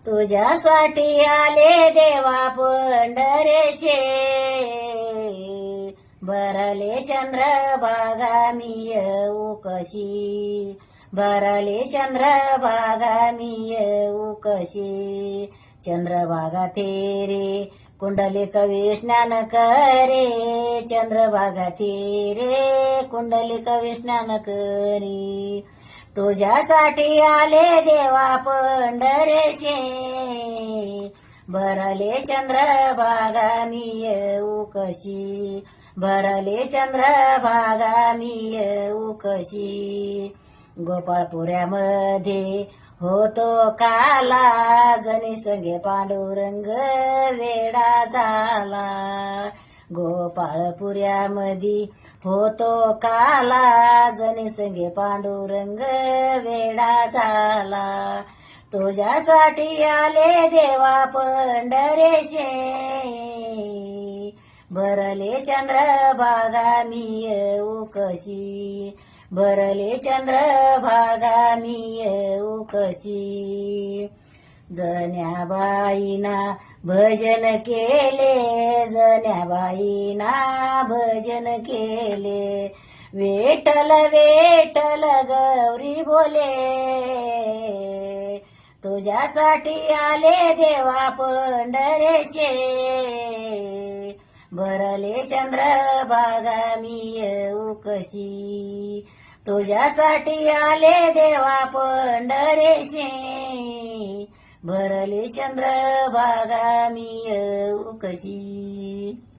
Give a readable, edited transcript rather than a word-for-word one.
तुझ्यासाठी आले देवा पंढरेशे, भरले चंद्रभागा मी येऊ कशी, भरले चंद्रभागा मी येऊ कशी. चंद्रभागा तेरे कुंडलिक विष्णान करे, चंद्रभागा तेरे कुंडलिक विष्णान करी. तुझ्यासाठी आले देवा पंढरेशे, भरले चंद्रभागा मी येऊ कशी, भरले चंद्रभागा मी येऊ कशी. गोपाळपुऱ्यामध्ये होतो काला, जनी संगे पांडुरंग वेडा झाला. गोपाळपुऱ्यामध्ये होतो काला, जनी संगे पांडुरंग वेडा झाला. तुझ्यासाठी आले देवा पंढरेशे, भरले चंद्रभागा मी येऊ कशी, भरले चंद्रभागा मी येऊ कशी. जन्याबाईना भजन केले, जन्याबाईना भजन केले. विठ्ठल विठ्ठल गौरी बोले, तुझ्यासाठी आले देवा पंढरेशे, भरले चंद्रभागा मी येऊ कशी. तुझ्यासाठी आले देवा पंढरेशे, भरले चंद्रभागा मी येऊ कशी.